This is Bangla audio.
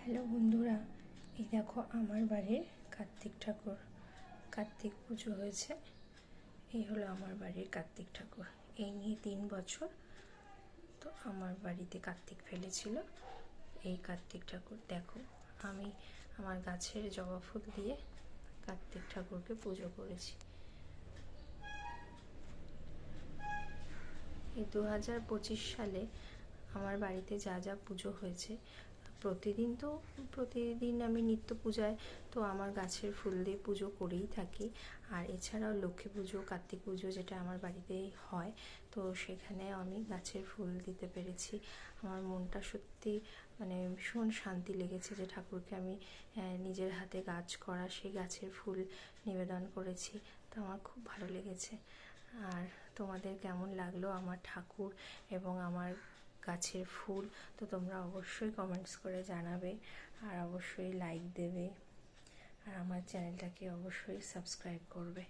হ্যালো বন্ধুরা, এই দেখো আমার বাড়ির কার্তিক ঠাকুর। কার্তিক পুজো হয়েছে। এই হলো আমার বাড়ির কার্তিক ঠাকুর। এই নিয়ে 3 বছর তো আমার বাড়িতে কার্তিক ফেলেছিল। এই কার্তিক ঠাকুর দেখো, আমি আমার গাছের জবা ফুল দিয়ে কার্তিক ঠাকুরকে পুজো করেছি। এই 2025 সালে আমার বাড়িতে যা যা পুজো হয়েছে, প্রতিদিন আমি নিত্য পূজায় তো আমার গাছের ফুল দিয়ে পুজো করেই থাকি। আর এছাড়াও লক্ষ্মী পুজো, কার্তিক পুজো যেটা আমার বাড়িতেই হয়, তো সেখানে আমি গাছের ফুল দিতে পেরেছি। আমার মনটা সত্যি ভীষণ শান্তি লেগেছে যে ঠাকুরকে আমি নিজের হাতে গাছ করা সেই গাছের ফুল নিবেদন করেছি। তো আমার খুব ভালো লেগেছে। আর তোমাদের কেমন লাগলো আমার ঠাকুর এবং আমার গাছের ফুল, তো তোমরা অবশ্যই কমেন্টস করে জানাবে, আর অবশ্যই লাইক দেবে, আর আমার চ্যানেলটাকে অবশ্যই সাবস্ক্রাইব করবে।